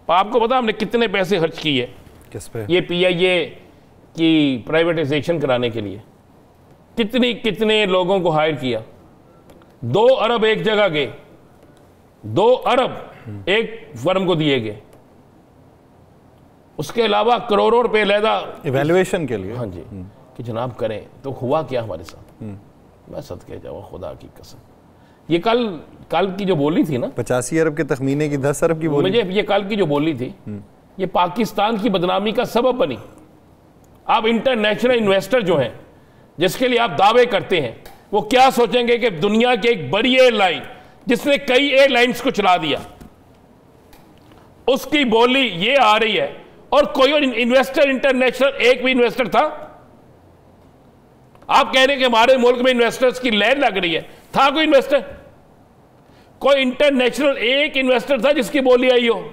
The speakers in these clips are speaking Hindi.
आपको पता हमने कितने पैसे खर्च किए किस पे? ये PIA की प्राइवेटाइजेशन कराने के लिए। कितने लोगों को हायर किया। 2 अरब एक जगह के, 2 अरब एक फर्म को दिए गए। उसके अलावा करोड़ों रुपए लहदा इवैल्यूएशन के लिए। हाँ जी, कि जनाब करें। तो हुआ क्या हमारे साथ? मैं सदके जाऊँ खुदा की कसम, ये कल की जो बोली थी ना, 85 अरब के तखमीने की 10 अरब की बोली, मुझे ये कल की जो बोली थी, ये पाकिस्तान की बदनामी का सबब बनी। आप इंटरनेशनल इन्वेस्टर जो हैं, जिसके लिए आप दावे करते हैं, वो क्या सोचेंगे कि दुनिया की एक बड़ी एयरलाइन जिसने कई एयरलाइंस को चला दिया, उसकी बोली ये आ रही है। और कोई और इन्वेस्टर इंटरनेशनल एक भी इन्वेस्टर था? आप कह रहे हैं कि हमारे मुल्क में इन्वेस्टर्स की लहर लग रही है, था कोई इन्वेस्टर? कोई इंटरनेशनल एक इन्वेस्टर था जिसकी बोली आई हो?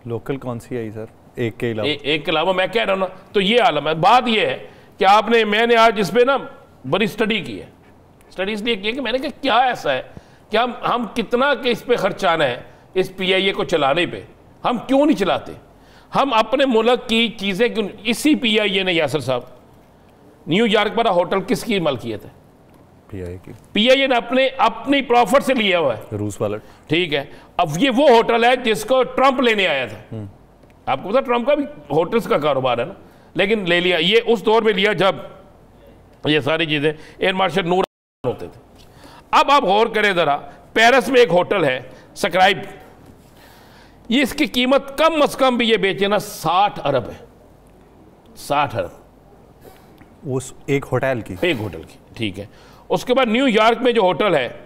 लोकल कौन सी आई सर? एक के अलावा? एक के अलावा मैं कह रहा हूं ना। तो ये आलम है। बात ये है कि मैंने आज इस पे ना बड़ी स्टडी की है। स्टडी इसलिए की है कि मैंने कहा क्या ऐसा है कि हम कितना के इस पे खर्चाना है, इस PIA को चलाने पे हम क्यों नहीं चलाते? हम अपने मुल्क की चीजें क्यों? इसी PIA ने, यासर साहब, न्यूयॉर्क पर होटल किसकी मलकियत है? PIA ने अपनी प्रॉफिट से लिया हुआ है, रूस वाला। ठीक है। अब ये वो होटल है जिसको ट्रंप लेने आया था। आपको पता ट्रंप का भी होटल्स का कारोबार है ना, लेकिन ले लिया। ये उस दौर में लिया जब ये सारी चीजें एयर मार्शल नूर होते थे। अब आप गौर करें जरा, पेरिस में एक होटल है स्क्राइब, ये इसकी कीमत कम अज कम भी ये बेचे ना 60 अरब है। 60 अरब उस एक होटल की, ठीक है। उसके बाद न्यूयॉर्क में जो होटल है,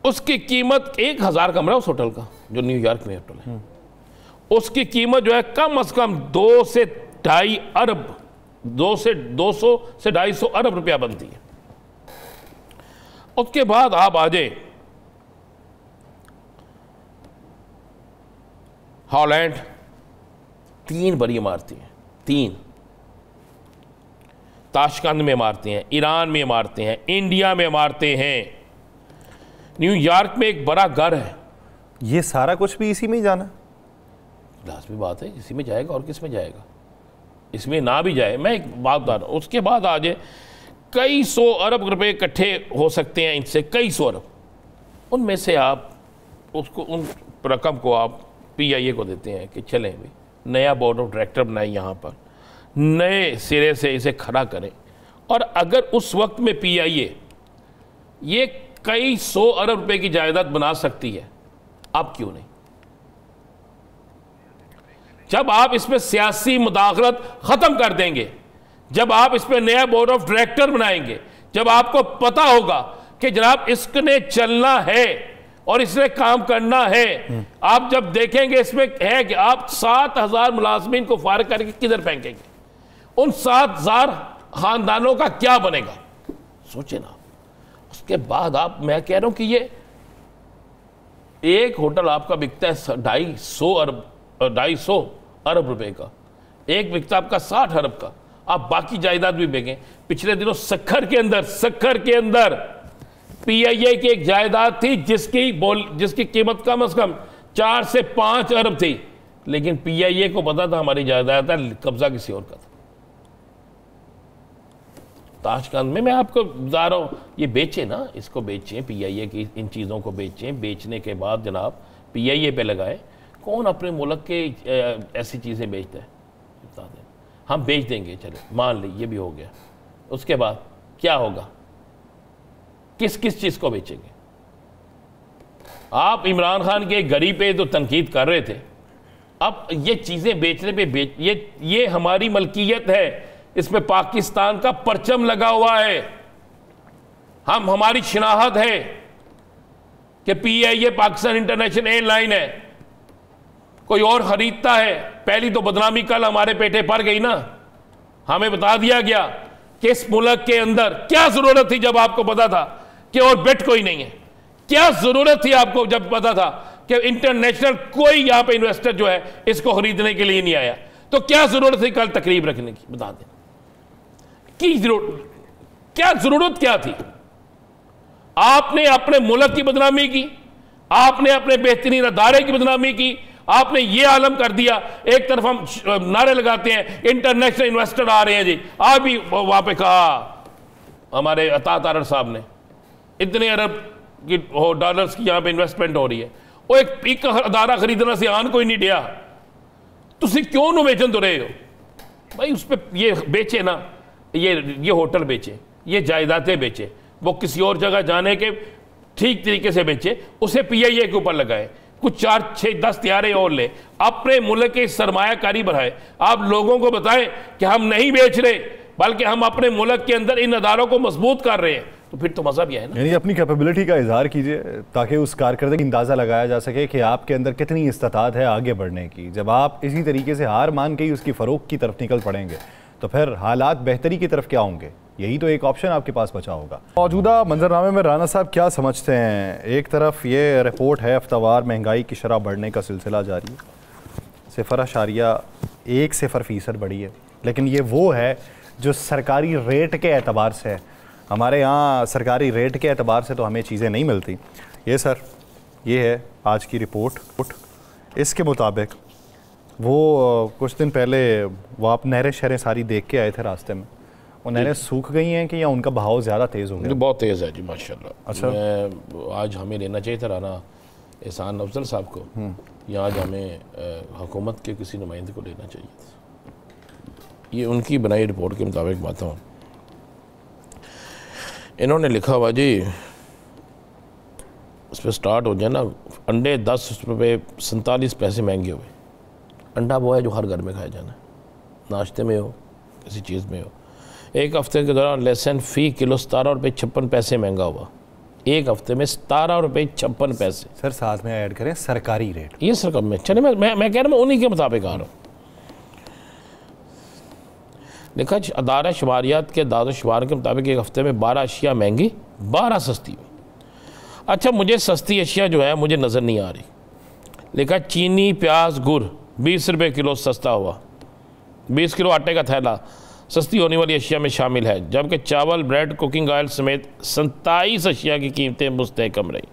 उसकी कीमत 1000 कमरा उस होटल का, जो न्यूयॉर्क में होटल है, उसकी कीमत जो है कम अज कम 2 से 2.5 अरब, 200 से 250 अरब रुपया बनती है। उसके बाद आप आ जाए हॉलैंड, 3 बड़ी इमारतें हैं, 3 ताशकंद में इमारतें हैं, ईरान में इमारतें हैं, इंडिया में इमारतें हैं, न्यूयॉर्क में एक बड़ा घर है। ये सारा कुछ भी इसी में ही जाना? लाजमी बात है, इसी में जाएगा और किस में जाएगा? इसमें ना भी जाए, मैं एक बात बता रहा हूँ। उसके बाद आ जाए कई 100 अरब रुपए इकट्ठे हो सकते हैं इनसे, कई 100 अरब। उनमें से आप उसको, उन रकम को आप PIA को देते हैं कि चलें भी नया बोर्ड ऑफ डायरेक्टर बनाएं, यहाँ पर नए सिरे से इसे खड़ा करें। और अगर उस वक्त में PIA ये कई 100 अरब रुपए की जायदाद बना सकती है, आप क्यों नहीं? जब आप इसमें सियासी मुदाखलत खत्म कर देंगे, जब आप इसमें नया बोर्ड ऑफ डायरेक्टर बनाएंगे, जब आपको पता होगा कि जनाब इसने चलना है और इसने काम करना है, आप जब देखेंगे इसमें है कि आप 7000 मुलाजमीन को फारिग करके किधर फेंकेंगे? उन 7000 खानदानों का क्या बनेगा? सोचे ना। उसके बाद आप, मैं कह रहा हूं कि ये एक होटल आपका बिकता है 250 अरब रुपए का, एक बिकता आपका 60 अरब का, आप बाकी जायदाद भी बेचें। पिछले दिनों सक्खर के अंदर PIA की एक जायदाद थी जिसकी कीमत कम अज कम 4 से 5 अरब थी, लेकिन PIA को पता था हमारी जायदाद है, कब्जा किसी और का था। ताशकंद में मैं आपको बता रहा हूं, ये बेचे ना, इसको बेचें, PIA की इन चीज़ों को बेचें। बेचने के बाद जनाब PIA पे लगाए। कौन अपने मुल्क के ऐसी चीज़ें बेचता है? बता दें, हम बेच देंगे, चले मान ली ये भी हो गया। उसके बाद क्या होगा? किस किस चीज़ को बेचेंगे? आप इमरान खान के घड़ी पे तो तनकीद कर रहे थे, अब ये चीज़ें बेचने पे ये हमारी मलकियत है, इसमें पाकिस्तान का परचम लगा हुआ है, हमारी शिनाहत है कि PIA पाकिस्तान इंटरनेशनल एयरलाइन है, कोई और खरीदता है। पहली तो बदनामी कल हमारे पेटे पर गई ना, हमें बता दिया गया कि इस मुल्क के अंदर क्या जरूरत थी जब आपको पता था कि और बेट कोई नहीं है। क्या जरूरत थी आपको जब पता था कि इंटरनेशनल कोई यहां पे इन्वेस्टर जो है इसको खरीदने के लिए नहीं आया? तो क्या जरूरत थी कल तकरीब रखने की? बता दें क्या जरूरत क्या थी? आपने अपने मुल्क की बदनामी की, आपने अपने बेहतरीन अदारे की बदनामी की, आपने ये आलम कर दिया। एक तरफ हम नारे लगाते हैं इंटरनेशनल इन्वेस्टर आ रहे हैं जी, आज भी वहां पे कहा हमारे अता तारड़ साहब ने इतने अरब की डॉलर्स की यहां पे इन्वेस्टमेंट हो रही है। वो एक अदारा खरीदना से आन कोई नहीं दिया, तुम क्यों नु बेचन तो रहे हो भाई? उस पर ये बेचे ना, ये होटल बेचे, ये जायदादें बेचे, वो किसी और जगह जाने के ठीक तरीके से बेचे, उसे PIA के ऊपर लगाए, कुछ 4, 6, 10 तैयारे और ले, अपने मुल्क की सरमायाकारी बढ़ाए। आप लोगों को बताएं कि हम नहीं बेच रहे बल्कि हम अपने मुल्क के अंदर इन अदारों को मजबूत कर रहे हैं, तो फिर तो मजा भी है ना। यानी अपनी कैपेबिलिटी का इजहार कीजिए ताकि उस कारकर्दगी अंदाज़ा लगाया जा सके कि आपके अंदर कितनी इस्तात है आगे बढ़ने की। जब आप इसी तरीके से हार मान के ही उसकी फ़रोग की तरफ निकल पड़ेंगे तो फिर हालात बेहतरी की तरफ क्या होंगे? यही तो एक ऑप्शन आपके पास बचा होगा। मौजूदा मंजरनामे में राना साहब क्या समझते हैं? एक तरफ ये रिपोर्ट है हफ्तावार महंगाई की शरह बढ़ने का सिलसिला जारी, 0.1% बढ़ी है, लेकिन ये वो है जो सरकारी रेट के एतबार से है। हमारे यहाँ सरकारी रेट के एतबार से तो हमें चीज़ें नहीं मिलती। ये सर, ये है आज की रिपोर्ट। इसके मुताबिक वो कुछ दिन पहले वो आप नहरें शहरें सारी देख के आए थे रास्ते में, वो नहरें सूख गई हैं कि या उनका बहाव ज़्यादा तेज़ हो गया? बहुत तेज़ है जी माशाल्लाह। अच्छा, आज हमें लेना चाहिए था राना एहसान अफजल साहब को, या आज हमें हुकूमत के किसी नुमाइंदे को लेना चाहिए था। ये उनकी बनाई रिपोर्ट के मुताबिक बात हूँ। इन्होंने लिखा हुआ जी, इस पर स्टार्ट हो जाए ना, अंडे 10 रुपये 47 पैसे महंगे हुए। अंडा वो है जो हर घर में खाया जाना है, नाश्ते में हो किसी चीज़ में हो। एक हफ्ते के दौरान लहसुन फ़ी किलो 17 रुपये 56 पैसे महंगा हुआ। एक हफ्ते में 17 रुपये 56 पैसे। सर साथ में ऐड करें सरकारी रेट। ये सरकार में चले, मैं कह रहा हूँ उन्हीं के मुताबिक आ रहा हूँ। देखा अदारा शुमारियात के दादो शुमार के मुताबिक एक हफ्ते में 12 अशिया महंगी, 12 सस्ती हुई। अच्छा, मुझे सस्ती अशिया जो है मुझे नज़र नहीं आ रही। लिखा चीनी, प्याज, गुड़ 20 रुपये किलो सस्ता हुआ। 20 किलो आटे का थैला सस्ती होने वाली अशिया में शामिल है, जबकि चावल, ब्रेड, कुकिंग ऑयल समेत 27 अशिया की कीमतें मुस्तहकम रही।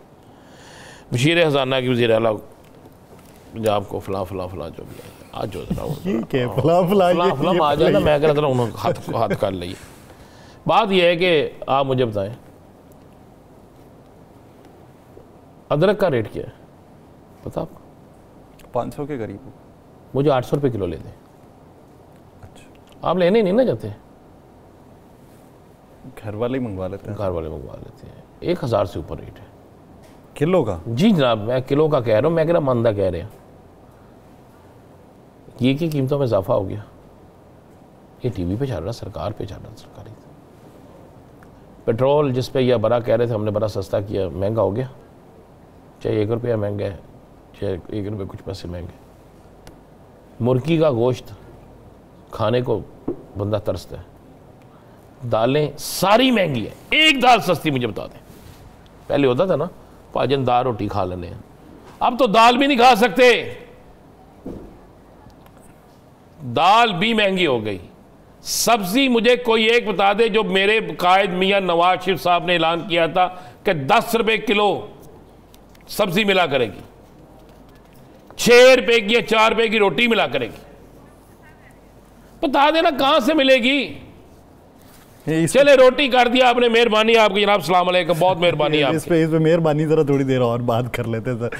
मशीर ख़जाना की वज़ीर आला पंजाब को फला जो भी है आज जो आ जाए ना, मैं कह रहा था उन्होंने हाथ कर लिए। बात यह है कि आप मुझे बताएं अदरक का रेट क्या है पता आपको? 500 के करीब। मुझे 800 रुपये किलो ले दें। अच्छा, आप लेने नहीं ना जाते? घर वाले ही मंगवा लेते हैं। घर वाले मंगवा लेते हैं। 1000 से ऊपर रेट है किलो का। जी जनाब, मैं किलो का कह रहा हूँ, मैं कह रहा मंदा कह रहे हैं। ये की कीमतों में इजाफा हो गया। ये टीवी पे चल रहा, सरकार पे चल रहा, सरकारी। पेट्रोल जिस पे यह बड़ा कह रहे थे हमने बड़ा सस्ता किया, महंगा हो गया। चाहे 1 रुपया महंगा है, चाहे 1 रुपये कुछ पैसे महंगे। मुर्गी का गोश्त खाने को बंदा तरसता है। दालें सारी महंगी है, एक दाल सस्ती मुझे बता दें। पहले होता था ना पाजन दाल रोटी खा लेने, अब तो दाल भी नहीं खा सकते। दाल भी महंगी हो गई। सब्जी मुझे कोई एक बता दे जो मेरे कायद मियां नवाज शरीफ साहब ने ऐलान किया था कि 10 रुपए किलो सब्जी मिला करेगी, 6 रुपए की या 4 रुपए की रोटी मिला करेगी। बता देना कहां से मिलेगी। चले रोटी कर दिया आपने, मेहरबानी आपकी जनाब, सलाम अलैकुम, बहुत मेहरबानी आपकी। इस पे मेहरबानी जरा थोड़ी देर और बात कर लेते हैं सर।